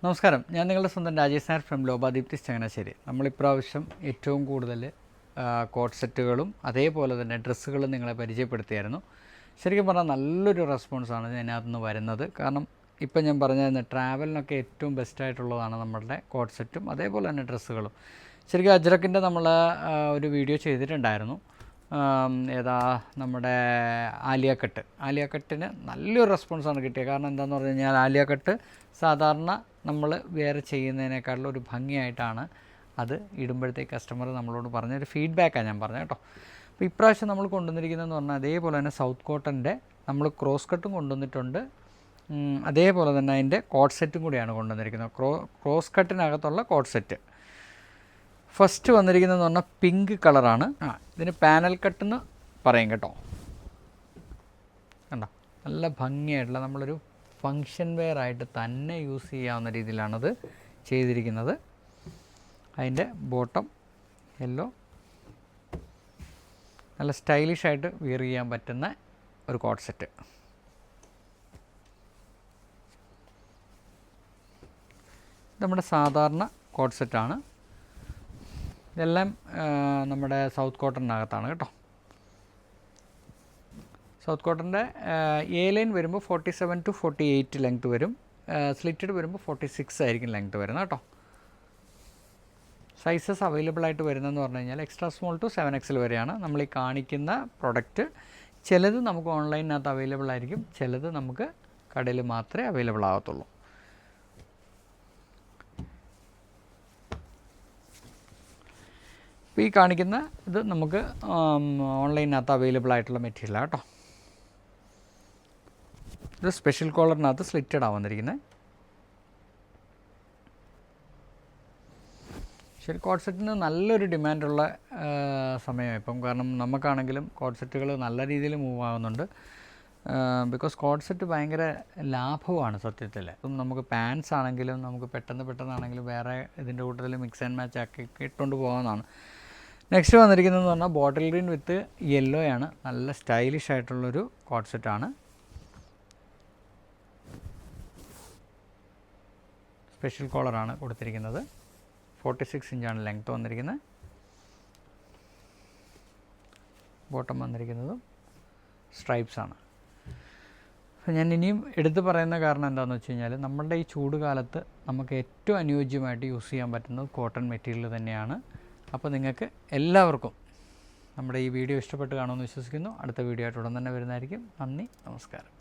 നമസ്കാരം, ഞാൻ നിങ്ങളുടെ സ്വന്തം രാജേഷ് നായർ ഫ്രം ലോബാദീപ്തി ചങ്ങനാശ്ശേരി. നമ്മളിപ്രാവശ്യം ഏറ്റവും കൂടുതൽ കോട്ട് സെറ്റുകളും അതേപോലെ തന്നെ ഡ്രസ്സുകളും നിങ്ങളെ പരിചയപ്പെടുത്തിയായിരുന്നു. ശരിക്കും പറഞ്ഞാൽ നല്ലൊരു റെസ്പോൺസാണ് ഇതിനകത്ത് നിന്ന് വരുന്നത്. കാരണം ഇപ്പം ഞാൻ പറഞ്ഞിരുന്ന ട്രാവലിനൊക്കെ ഏറ്റവും ബെസ്റ്റായിട്ടുള്ളതാണ് നമ്മളുടെ കോട്ട് സെറ്റും അതേപോലെ തന്നെ ഡ്രസ്സുകളും. ശരിക്കും അജ്രക്കിൻ്റെ നമ്മൾ ഒരു വീഡിയോ ചെയ്തിട്ടുണ്ടായിരുന്നു. നമ്മുടെ ആലിയ കട്ടിന് നല്ലൊരു റെസ്പോൺസാണ് കിട്ടിയത്. കാരണം എന്താണെന്ന് പറഞ്ഞു കഴിഞ്ഞാൽ ആലിയ കട്ട് സാധാരണ നമ്മൾ വേറെ ചെയ്യുന്നതിനേക്കാളും ഒരു ഭംഗിയായിട്ടാണ് അത് ഇടുമ്പോഴത്തേക്ക് കസ്റ്റമർ നമ്മളോട് പറഞ്ഞൊരു ഫീഡ്ബാക്കാണ് ഞാൻ പറഞ്ഞത് കേട്ടോ. അപ്പോൾ ഇപ്രാവശ്യം നമ്മൾ കൊണ്ടുവന്നിരിക്കുന്നതെന്ന് പറഞ്ഞാൽ അതേപോലെ തന്നെ സൗത്ത് കോട്ടൻ്റെ നമ്മൾ ക്രോസ് കട്ടും കൊണ്ടുവന്നിട്ടുണ്ട്. അതേപോലെ തന്നെ അതിൻ്റെ കോട്ട് സെറ്റും കൂടിയാണ് കൊണ്ടുവന്നിരിക്കുന്നത്. ക്രോസ് കട്ടിനകത്തുള്ള കോട്ട് സെറ്റ്. ഫസ്റ്റ് വന്നിരിക്കുന്നതെന്ന് പറഞ്ഞാൽ പിങ്ക് കളറാണ്. ഇതിന് പാനൽ കട്ടെന്ന് പറയും കേട്ടോ. കണ്ടോ, നല്ല ഭംഗിയായിട്ടുള്ള നമ്മളൊരു ഫങ്ഷൻ വെയർ ആയിട്ട് തന്നെ യൂസ് ചെയ്യാവുന്ന രീതിയിലാണത് ചെയ്തിരിക്കുന്നത്. അതിൻ്റെ ബോട്ടം യെല്ലോ, നല്ല സ്റ്റൈലിഷായിട്ട് വിയർ ചെയ്യാൻ പറ്റുന്ന ഒരു കോട്ട് സെറ്റ്. നമ്മുടെ സാധാരണ കോട്ട് സെറ്റാണ്. ഇതെല്ലാം നമ്മുടെ സൗത്ത് കോട്ടണിനകത്താണ് കേട്ടോ. സൗത്ത് കോട്ടൻ്റെ എ ലൈൻ വരുമ്പോൾ 47 to 48 ലെങ്ത്ത് വരും. സ്ലിറ്റഡ് വരുമ്പോൾ 46 ആയിരിക്കും ലെങ്ത്ത് വരുന്നത് കേട്ടോ. സൈസസ് അവൈലബിൾ ആയിട്ട് വരുന്നതെന്ന് പറഞ്ഞു കഴിഞ്ഞാൽ എക്സ്ട്രാ സ്മോൾ ടു 7XL വരെയാണ് നമ്മൾ ഈ കാണിക്കുന്ന പ്രൊഡക്റ്റ്. ചിലത് നമുക്ക് ഓൺലൈനകത്ത് അവൈലബിൾ ആയിരിക്കും, ചിലത് നമുക്ക് കടയിൽ മാത്രമേ അവൈലബിൾ ആകത്തുള്ളൂ. ഇപ്പോൾ ഈ കാണിക്കുന്ന ഇത് നമുക്ക് ഓൺലൈനകത്ത് അവൈലബിൾ ആയിട്ടുള്ള മെറ്റീരിയലാണ് കേട്ടോ. ഇത് സ്പെഷ്യൽ കോളറിനകത്ത് സ്ലിറ്റഡ് വന്നിരിക്കുന്നത്. ശരി, കോട്ട് സെറ്റിന് നല്ലൊരു ഡിമാൻഡുള്ള സമയം ഇപ്പം. കാരണം നമുക്കാണെങ്കിലും കോട്ട് സെറ്റുകൾ നല്ല രീതിയിൽ മൂവ് ആകുന്നുണ്ട്. ബിക്കോസ് കോട്ട് സെറ്റ് ഭയങ്കര ലാഭമാണ് സത്യത്തിൽ. ഇപ്പം നമുക്ക് പാൻസ് ആണെങ്കിലും നമുക്ക് പെട്ടെന്നാണെങ്കിലും വേറെ ഇതിൻ്റെ കൂട്ടത്തിൽ മിക്സ് ആൻഡ് മാച്ച് ആക്കി ഇട്ടുകൊണ്ട് പോകാവുന്നതാണ്. നെക്സ്റ്റ് വന്നിരിക്കുന്നതെന്ന് പറഞ്ഞാൽ ബോട്ടിൽ ഗ്രീൻ വിത്ത് യെല്ലോ ആണ്. നല്ല സ്റ്റൈലിഷ് ആയിട്ടുള്ളൊരു കോട്ട് സെറ്റാണ്. സ്പെഷ്യൽ കോളറാണ് കൊടുത്തിരിക്കുന്നത്. 46 ഇഞ്ചാണ് ലെങ്ത്ത് വന്നിരിക്കുന്നത്. ബോട്ടം വന്നിരിക്കുന്നതും സ്ട്രൈപ്സാണ്. അപ്പോൾ ഞാൻ ഇനിയും എടുത്തു പറയുന്ന കാരണം എന്താണെന്ന് വെച്ച് കഴിഞ്ഞാൽ നമ്മളുടെ ഈ ചൂട് കാലത്ത് നമുക്ക് ഏറ്റവും അനുയോജ്യമായിട്ട് യൂസ് ചെയ്യാൻ പറ്റുന്നത് കോട്ടൺ മെറ്റീരിയൽ തന്നെയാണ്. അപ്പോൾ നിങ്ങൾക്ക് എല്ലാവർക്കും നമ്മുടെ ഈ വീഡിയോ ഇഷ്ടപ്പെട്ട് കാണുമെന്ന് വിശ്വസിക്കുന്നു. അടുത്ത വീഡിയോ ആയിട്ട് ഉടൻ തന്നെ വരുന്നതായിരിക്കും. നന്ദി, നമസ്കാരം.